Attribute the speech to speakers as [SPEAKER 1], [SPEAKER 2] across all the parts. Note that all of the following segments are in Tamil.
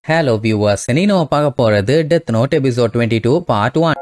[SPEAKER 1] Hello viewers, இன்னைக்கு நம்ம பார்க்க போறது Death Note episode 22 part 1.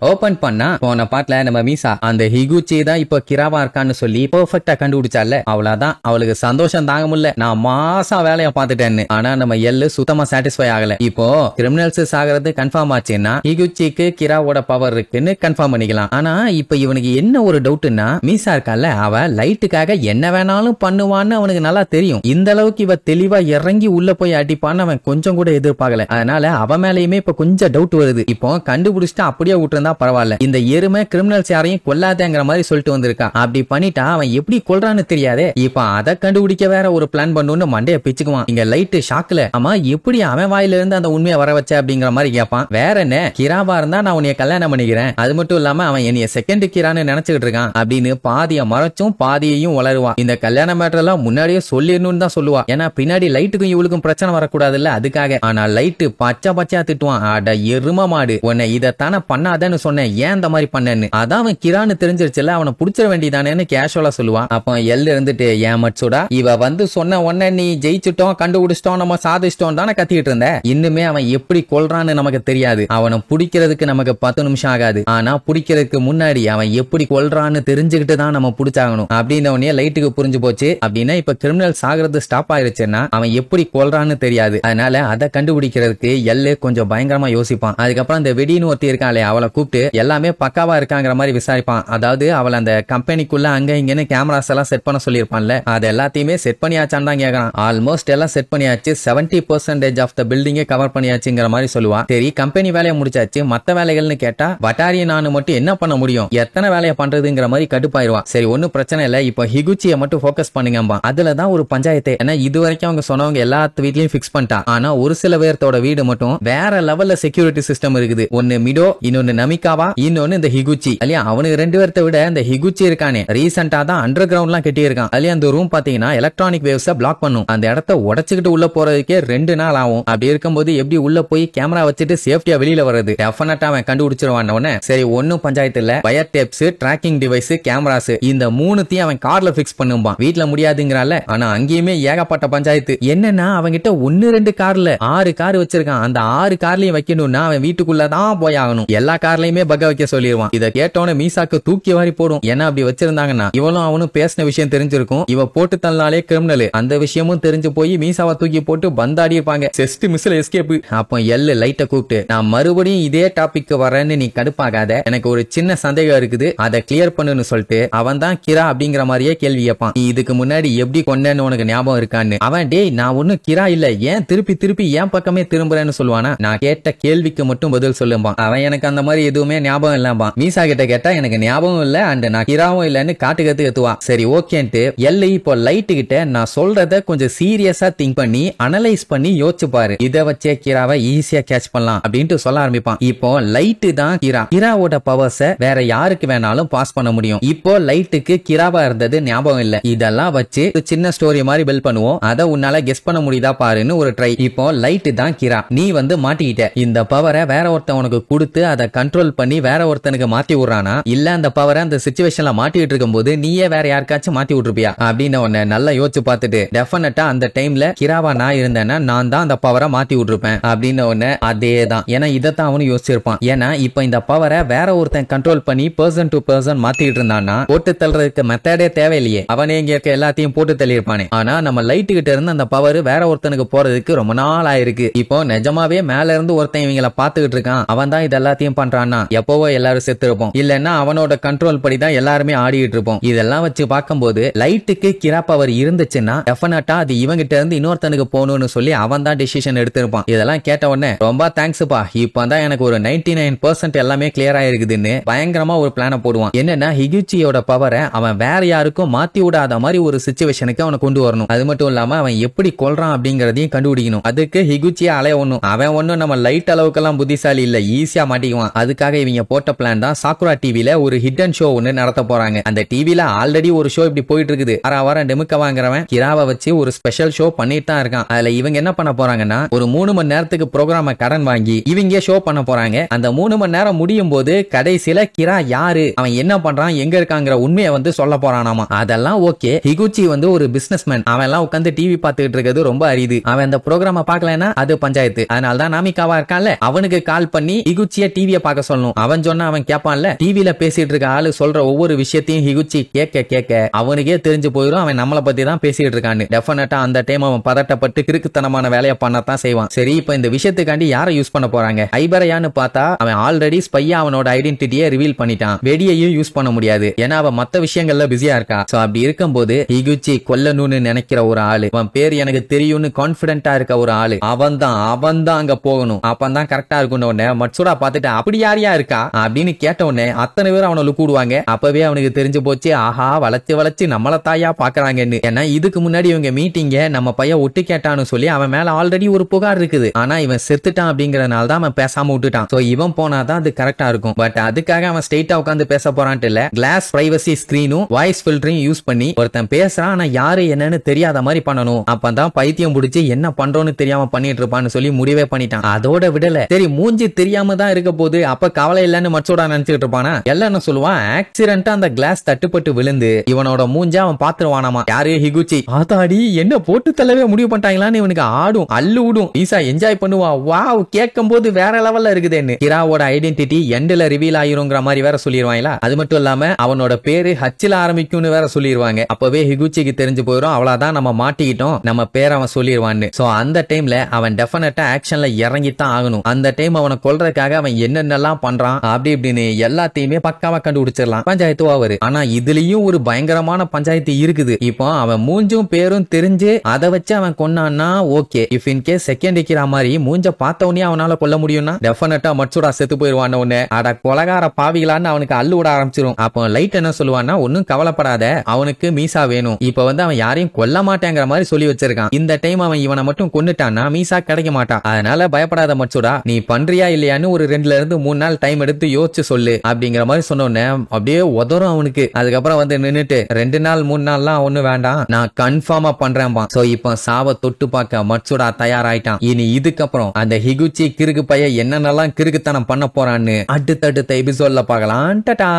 [SPEAKER 1] Open பண்ணா போன பாட்டுல நம்ம மீசா அந்த ஹிகுச்சி தான் இப்ப கிராவா இருக்கான்னு சொல்லி பெர்ஃபெக்ட்டா கண்டுபிடிச்சால, அவ்வளவுதான் அவளுக்கு சந்தோஷம் தாங்க முடியல. நான் மாசா வேலையை பார்த்துட்டேன்னு. ஆனா நம்ம எல்லு சுத்தமா சாட்டிஸ்ஃபை ஆகல. இப்போ கிரிமினல்ஸ் ஆகிறது கன்ஃபார்ம் ஆச்சுன்னா ஹிகுச்சிக்கு கிராவோட பவர் இருக்குன்னு கன்ஃபார்ம் பண்ணிக்கலாம். ஆனா இப்ப இவனுக்கு என்ன ஒரு டவுட்னா, மீசா இருக்கால அவ லைட்டுக்காக என்ன வேணாலும் பண்ணுவான்னு அவனுக்கு நல்லா தெரியும். இந்த அளவுக்கு இவ தெளிவா இறங்கி உள்ள போய் அடிப்பான்னு அவன் கொஞ்சம் கூட எதிர்பார்க்கல. அதனால அவ மேலேயுமே இப்ப கொஞ்சம் டவுட் வருது. இப்போ கண்டுபிடிச்சிட்டு அப்படியே விட்டுருந்தா பரவாயில்ல, இந்த எருமை கிரிமினல்ஸ் யாரையும் கொல்லாதேங்கிற மாதிரி சொல்லிட்டு வந்திருக்கா. அப்படி பண்ணிட்டா அவன் எப்படி கொல்றான்னு தெரியாதே. இப்ப அதை கண்டுபிடிக்க வேற ஒரு பிளான் பண்ணுன்னு மண்டைய பிச்சுக்குவான். இங்க லைட் ஷாக்ல ஆமா எப்படி அவன் வாயில இருந்து அந்த உண்மையை வர வச்ச அப்படிங்கிற மாதிரி கேட்பான். வேற என்ன, கிராவா இருந்தா நான் உன்னைய கல்யாணம் பண்ணிக்கிறேன், அது மட்டும் இல்லாம அவன் என்னைய செகண்ட் கிரான்னு நினைச்சுக்கிட்டு இருக்கான் அப்படின்னு பாதிய மறைச்சும் பாதியையும் வளருவான். இந்த கல்யாண மேட்டர் எல்லாம் முன்னாடியே சொல்லிடணும்னு தான் சொல்லுவா. ஏன்னா பின்னாடி லைட்டுக்கும் இவளுக்கும் பிரச்சனை வரக்கூடாது இல்ல, அதுக்காக. ஆனா லைட்டு பச்சை பச்சையா திட்டுவான். அட எரும மாடு, உன்னை இதைத்தானே பண்ணாதன்னு சொன்னேன், ஏன் இந்த மாதிரி பண்ணேன்னு. அதான் அவன் கிரான்னு தெரிஞ்சிருச்சுல, அவனை புடிச்சிட வேண்டியதானேன்னு கேஷுவலா சொல்லுவான். அப்ப எல் இருந்துட்டு, ஏன் மட்சுடா இவ வந்து சொன்ன உடனே நீ ஜெயிச்சுட்டோம் கண்டுபிடிச்சிட்டோம் நம்ம சாதிச்சிட்டோம் தானே கத்திட்டு இருந்த. இன்னுமே அவன் எப்படி கொல்றான்னு நமக்கு தெரியாது. அவனை பிடிக்கிறதுக்கு நமக்கு 10 நிமிஷம் ஆகாது. ஆனா பிடிக்கிறதுக்கு முன்னாடி அவன் எப்படி கொல்றான்னு தெரிஞ்சுக்கிட்டு தான் நம்ம பிடிச்சாகணும் அப்படின்னு உடனே லைட்டுக்கு புரிஞ்சு போச்சு. அப்படின்னா இப்ப கிரிமினல் சாகிறது ஸ்டாப் ஆயிருச்சுன்னா அவன் எப்படி கொல்றான்னு தெரியாது. அதனால அதை கண்டுபிடிக்கிறதுக்கு எல்லு கொஞ்சம் பயங்கரமா யோசிப்பான். அதுக்கப்புறம் அந்த வெடின்னு ஒருத்தி இருக்காளே அவளை கூப்பிட்டு எல்லாமே பக்காவா இருக்காங்கிற மாதிரி விசாரிப்பான். அதாவது அவள் அந்த கம்பெனிக்குள்ள அங்க இங்கன்னு கேமராஸ் எல்லாம் செட் பண்ண சொல்லியிருப்பான்ல, அது எல்லாத்தையுமே செட் பண்ணியாச்சான்னு தான் கேட்கறான். ஆல்மோஸ்ட் எல்லாம் செட் பண்ணியாச்சு, 70% ஆஃப் த பில்டிங்கே கவர் பண்ணியாச்சுங்கிற மாதிரி சொல்லுவா. சரி கம்பெனி வேலையை முடிச்சாச்சு, மத்த வேலைகள்னு கேட்டா வட்டாரி நானு மட்டும் என்ன பண்ண முடியும், எத்தனை வேலையை பண்றதுங்கிற மாதிரி கடுப்பாயிருவா. சரி ஒன்னும் பிரச்சனை இல்ல, இப்போ ஹிகுச்சியை மட்டும் போக்கஸ் பண்ணுங்கம்பா. அதுலதான் ஒரு பஞ்சாயத்து. ஏன்னா இது வரைக்கும் அவங்க சொன்னவங்க எல்லாத்து வீட்லயும் பிக்ஸ் பண்ணிட்டா. ஆனா ஒரு சில பேர்த்தோட வீடு மட்டும் வேற லெவல்ல செக்யூரிட்டி சிஸ்டம் இருக்குது. ஒன்னு மிடோ, இன்னொன்னு நமிகாவா, இன்னொன்னு இந்த ஹிகுச்சி. இல்லையா அவனுக்கு 2 பேர்த்த விட இந்த ஹிகுச்சி இருக்கானே ரீசெண்டா தான் அண்டர் கிரவுண்ட்லாம் கட்டி இருக்கான். அதுல அந்த ரூம் பாத்தீங்கன்னா எலக்ட்ரானிக் வேவ்ஸ பிளாக் பண்ணும். அந்த இடத்த உடைச்சுக்கிட்டு உள்ள போறதுக்கே 2 நாள் ஆகும். அப்படி இருக்கும்போது எப்படி உள்ள போய் கேமரா வச்சுட்டு சேஃப்டியா வெளியில வர்றது? டெஃபினட்டா அவன் கண்டுபிடிச்சிருவான். உடனே சரி ஒன்னும் பஞ்சாயத்து இல்ல, wire taps, tracking device, cameras இந்த 3த்தையும் அவன் கார்ல பிக்ஸ் பண்ணுவான். வீட்ல முடியாதுங்கறால. ஆனா அங்கேயுமே ஏகப்பட்ட பஞ்சாயத்து. என்னன்னா அவங்கிட்ட 1-2 கார்ல 6 கார் வச்சிருக்கான். அந்த 6 கார்லயும் வைக்கணும்னா அவன் வீட்டுக்குள்ளதான் போய் ஆகணும். எல்லா கார்லயுமே பக்க வைக்க சொல்லிடுவான். இத கேட்டோன்னு மீசாக்கு தூக்கி வாரி போடும். ஏன்னா அப்படி வச்சிருந்தாங்கன்னா இவளும் அவனும் பேசின விஷயம் தெரிஞ்சிருக்கும். இவ போட்டு தள்ளாலே கிரிமினல், அந்த விஷயமும் தெரிஞ்சு போய் மீசாவை தூக்கி போட்டு பந்தாடி இருப்பாங்க. செஸ்ட் மிஸ்ல எஸ்கேப். அப்போ எல்லு லைட்ட கூப்பிட்டு, நான் மறுபடியும் இதே டாபிக் வரேன்னு நீ கடுப்பாகாத, எனக்கு ஒரு சின்ன சந்தேகம் இருக்குது, அதை கிளியர் பண்ணுன்னு சொல்லிட்டு அவன் தான் கிரா அப்படிங்கிற மாதிரியே கேள்வி கேட்பான். நீ இதுக்கு முன்னாடி எப்படி கொண்டேன்னு உனக்கு ஞாபகம் இருக்கான்னு. அவன் டேய் நான் ஒன்னும் கிரா இல்ல, ஏன் திருப்பி திருப்பி ஏன் பக்கமே திரும்புறேன்னு சொல்லுவானா. நான் கேட்ட கேள்விக்கு மட்டும் பதில் சொல்லுவான். அவன் எனக்கு அந்த மாதிரி எதுவுமே ஞாபகம் இல்லாமா. மீசா கிட்ட கேட்டா எனக்கு ஞாபகம் இல்ல அண்ட் நான் கிராவும் இல்லன்னு காட்டு கத்துவா. சரி ஓகேன்ட்டு எல்லை இப்போ லைட்டு கிட்ட நான் சொல்றத கொஞ்சம் சீரியஸா திங்க் பண்ணி அனலைஸ் பண்ணி யோசிச்சு பாரு, இதை வச்சே கிராவை ஈஸியா கேட்ச் பண்ணலாம் அப்படின்ட்டு சொல்ல ஆரம்பிப்பான். இப்போ லைட்டு தான் கிராவோட பவர்ஸ வேற யாருக்கு வேணாலும் பாஸ் பண்ண முடியும். இப்போ லைட்டுக்கு கிராவா இருந்தது ஞாபகம் இல்ல. இதெல்லாம் வச்சு சின்ன ஸ்டோரி மாதிரி பில்ட் பண்ணுவோம், அதை உன்னால கெஸ் பண்ண முடியுதா பாருன்னு ஒரு ட்ரை. இப்போ லைட்டு தான் கிரா, நீ வந்து மாட்டிக்கிட்ட. இந்த பவரை வேற ஒருத்தன் உனக்கு கொடுத்து அதை கண்ட்ரோல் பண்ணி வேற ஒருத்தனுக்கு மாத்தி விடுறானா, இல்ல அந்த பவரை அந்த சிச்சுவேஷன்ல மாட்டிட்டு இருக்கும் போது நீயே வேற யாருக்காச்சும் மாத்தி விட்டுருப்பியா அப்படின்னு உன்னை நல்லா யோசிச்சு பார்த்துட்டு டெஃபினட்டா அந்த டைம்ல கிராவா நான் இருந்தேன்னா நான் தான் அந்த பவரை மாத்தி விட்டுருப்பேன் அப்படின்னு உடனே அதேதான். ஏன்னா இதைத்தான் அவனு யோசிச்சிருப்பான். ஏன்னா இப்ப இந்த பவரை வேற ஒருத்தன் கண்ட்ரோல் பண்ணி பர்சன் டு பர்சன் மாத்திட்டு இருந்தான்னா போட்டு தள்ளுறதுக்கு மெத்தடே தேவையில்லையே, அவனே இங்க இருக்க எல்லாத்தையும் போட்டு தள்ளியிருப்பானே. ஆனா நம்ம லைட்டு கிட்ட இருந்து அந்த பவர் வேற ஒருத்தனுக்கு போறதுக்கு ரொம்ப நாள் ஆயிருக்கு. இப்போ நிஜமாவே மேல இருந்து ஒருத்தன் இவங்களை பாத்துக்கிட்டு இருக்கான், அவன் தான் இது எல்லாத்தையும் பண்றான்னா எப்பவோ எல்லாரும் செத்து இருப்போம், இல்லன்னா அவனோட கண்ட்ரோல் படி தான் எல்லாருமே ஆடிட்டு இருப்போம். இதெல்லாம் வச்சு பார்க்கும்போது லைட்டுக்கு கிரா பவர் இருந்துச்சுன்னா டெஃபினட்டா அது இவங்கிட்ட இருந்து இன்னொருத்தனுக்கு போகணும்னு சொல்லி அவன் தான் டிசிஷன் எடுத்திருப்பான். இதெல்லாம் கேட்ட உடனே ரொம்ப தேங்க்ஸ்ப்பா, இப்பதான் எனக்கு ஒரு 99% எல்லாமே கிளியர் ஆயிருக்குதுன்னு பயங்கரமா ஒரு பிளான போடுவான். என்னன்னா ஹிகுச்சியோட பவரை அவன் வேற யாருக்கும் மாத்தி விடாத மாதிரி ஒரு சிச்சுவேஷனுக்கு அவனை கொண்டு வரணும். அது மட்டும் இல்லாம அவன் எப்படி கொல்றான் அப்படிங்கறதையும் கண்டுபிடிக்கணும். அதுக்கு ஹிகுச்சியா அலைய ஒண்ணும், அவன் ஒண்ணும் நம்ம லைட் அளவுக்கெல்லாம் புத்திசாலி இல்ல, ஈஸியா மாட்டிக்குவான். அதுக்கு அதுக்காக இவங்க போட்ட பிளான் தான் சாக்குரா டிவில ஒரு ஹிடன் ஷோ ஒன்னு நடத்த போறாங்க. அந்த டிவில ஆல்ரெடி ஒரு ஷோ இப்படி போயிட்டு இருக்குது. வாரம் டெமுக்க வாங்குறவன் கிராவை வச்சு ஒரு ஸ்பெஷல் ஷோ பண்ணிட்டு தான் இருக்கான். அதுல இவங்க என்ன பண்ண போறாங்கன்னா ஒரு 3 மணி நேரத்துக்கு ப்ரோகிராம கடன் வாங்கி இவங்க ஷோ பண்ண போறாங்க. அந்த 3 மணி நேரம் முடியும் போது கடைசியில கிரா யாரு, அவன் என்ன பண்றான், எங்க இருக்காங்கிற உண்மையை வந்து சொல்ல போறானாமா. அதெல்லாம் ஓகே. ஹிகுச்சி வந்து ஒரு பிசினஸ்மேன். அவன் எல்லாம் உட்கார்ந்து டிவி பார்த்துட்டு இருக்கிறது ரொம்ப அரிது. அவன் அந்த ப்ரோகிராம பார்க்கலனா அது பஞ்சாயத்து. அதனால தான் நாமிகாவா இருக்கான்ல, அவனுக்கு கால் பண்ணி ஹிகுச்சிய டிவியை பார்க்க சொல்லணும். அவன் சொன்னா அவன் கேட்பான்ல, டிவில பேசிட்டு இருக்க ஆளு சொல்ற ஒவ்வொரு விஷயத்தையும் ஹிகுச்சி கேட்க கேட்க அவனுக்கே தெரிஞ்சு போயிடும் அவன் நம்மளை பத்தி தான் பேசிட்டு இருக்கான்னு. டெஃபினட்டா அந்த டைம் அவன் பதட்டப்பட்டு கிறுக்குத்தனமான வேலையை பண்ணத்தான் செய்வான். சரி, இப்ப இந்த விஷயத்துக்காண்டி யாரை யூஸ் பண்ண போறாங்க? ஐபரையான்னு பார்த்தா அவன் ஆல்ரெடி ஸ்பையா அவனோட ஐடென்டிட்டியை ரிவீல் பண்ணிட்டான். வெடியையும் யூஸ் பண்ண முடியாது, ஏன்னா அவன் மத்த விஷயங்கள்ல பிஸியா இருக்கா. சோ அப்படி இருக்கும்போது ஹிகுச்சி கொல்லணும்னு நினைக்கிற ஒரு ஆளு, அவன் பேர் எனக்கு தெரியும்னு கான்பிடென்டா இருக்க ஒரு ஆளு, அவன் தான் அங்க போகணும். அப்பதான் கரெக்டா இருக்கும். மட்சுடா பார்த்துட்டு அப்படி யாரையா இருக்கா அப்படின்னு கேட்ட உடனே அத்தனை பேர் அவனை கூடுவாங்க. அப்பவே அவனுக்கு தெரிஞ்சு போச்சு, ஆஹா வளைச்சு நம்மள தாயா பாக்குறாங்கன்னு. ஏன்னா இதுக்கு முன்னாடி இவங்க மீட்டிங்க நம்ம பையன் ஒட்டு கேட்டான்னு சொல்லி அவன் மேல ஆல்ரெடி ஒரு புகார் இருக்குது. ஆனா இவன் செத்துட்டான் அப்படிங்கறதுனால தான் அவன் பேசாம விட்டுட்டான். சோ இவன் போனாதான் அது கரெக்டா இருக்கும். பட் அதுக்காக அவன் ஸ்ட்ரெயிட்டா உட்காந்து பேச போறான்ட்டு இல்ல, கிளாஸ் பிரைவசி ஸ்கிரீனும் வாய்ஸ் ஃபில்டரையும் யூஸ் பண்ணி ஒருத்தன் பேசுறான் ஆனா யாரு என்னன்னு தெரியாத மாதிரி பண்ணணும். அப்பதான் பைத்தியம் பிடிச்சி என்ன பண்றோன்னு தெரியாம பண்ணிட்டு இருப்பான்னு சொல்லி முடிவே பண்ணிட்டான். அதோட விடல, சரி மூஞ்சி தெரியாம தான் இருக்க போது அப்ப கவலை இல்லன்னு மச்சோட நினைச்சிட்டு இருப்பானா. எல்லாம் என்ன சொல்லுவான், ஆக்சிடென்ட்டா அந்த கிளாஸ் தட்டுப்பட்டு விழுந்து இவனோட மூஞ்ச அவன் பாத்துருவானாமா. யாரு? ஹிகுச்சி. ஆதாடி என்ன போட்டு தள்ளவே முடிவு பண்ணிட்டாங்களான்னு இவனுக்கு ஆடும் அல்லு விடும். ஈசா என்ஜாய் பண்ணுவா. வாவ், கேட்கும் போது வேற லெவல்ல இருக்குதுன்னு. கிராவோட ஐடென்டிட்டி எண்ட்ல ரிவீல் ஆயிருங்கிற மாதிரி வேற சொல்லிடுவாங்களா. அது மட்டும் இல்லாம அவனோட பேரு ஹச்சில ஆரம்பிக்கும்னு வேற சொல்லிடுவாங்க. அப்பவே ஹிகுச்சிக்கு தெரிஞ்சு போயிடும், அவ்வளவுதான் நம்ம மாட்டிக்கிட்டோம், நம்ம பேர் அவன் சொல்லிடுவான்னு. சோ அந்த டைம்ல அவன் டெஃபினட்டா ஆக்ஷன்ல இறங்கித்தான் ஆகணும். அந்த டைம் அவனை கொல்றதுக்காக அவன் என்னென்னலாம் பண்றான் அப்படி இப்படின்னு எல்லாத்தையுமே பக்காவா கண்டுபிடிச்சிடலாம். பஞ்சாயத்து ஓவர். ஆனா இதுலயும் ஒரு பயங்கரமான பஞ்சாயத்து இருக்குது. இப்போ அவன் மூஞ்சும் பேரும் தெரிஞ்சு அதை வச்சு அவன் கொன்னான்னா okay. If in case second கிரா மாதிரி மூஞ்ச பார்த்தவனே அவனால கொல்ல முடியும்னா டெஃபினட்டா மட்சுடா செத்து போயிருவான். உடனே அட கொலகார பாவிகளான்னு அவனுக்கு அல்லு விட ஆரம்பிச்சிரும். அப்போ லைட் என்ன சொல்லுவான்னா, ஒன்னும் கவலைப்படாத, அவனுக்கு மீசா வேணும். இப்ப வந்து அவன் யாரையும் கொல்ல மாட்டேங்கிற மாதிரி சொல்லி வச்சிருக்கான். இந்த டைம் அவன் இவனை மட்டும் கொன்னுட்டான்னா மீசா கிடைக்க மாட்டான். அதனால பயப்படாத மட்சுடா, நீ பண்றியா இல்லையான்னு ஒரு 2 இருந்து 3 நாள் டைம் எடுத்து யோசிச்சு சொல்லு அப்படிங்கிற மாதிரி சொன்னோன்னே அப்படியே உதறும் அவனுக்கு. அதுக்கப்புறம் வந்து நின்னுட்டு 2 நாள் 3 நாள்லாம் ஒண்ணு வேண்டாம், நான் கன்ஃபார்மா பண்றேன்பா. சோ இப்போ சாவ தொட்டு பார்க்க மட்சுடா தயாராயிட்டான். இனி இதுக்கப்புறம் அந்த ஹிகுச்சி கிறுக்கு பையன் என்னென்னலாம் கிறுக்குத்தனம் பண்ண போறான்னு அடுத்தடுத்த எபிசோட்ல பார்க்கலாம். டாடா.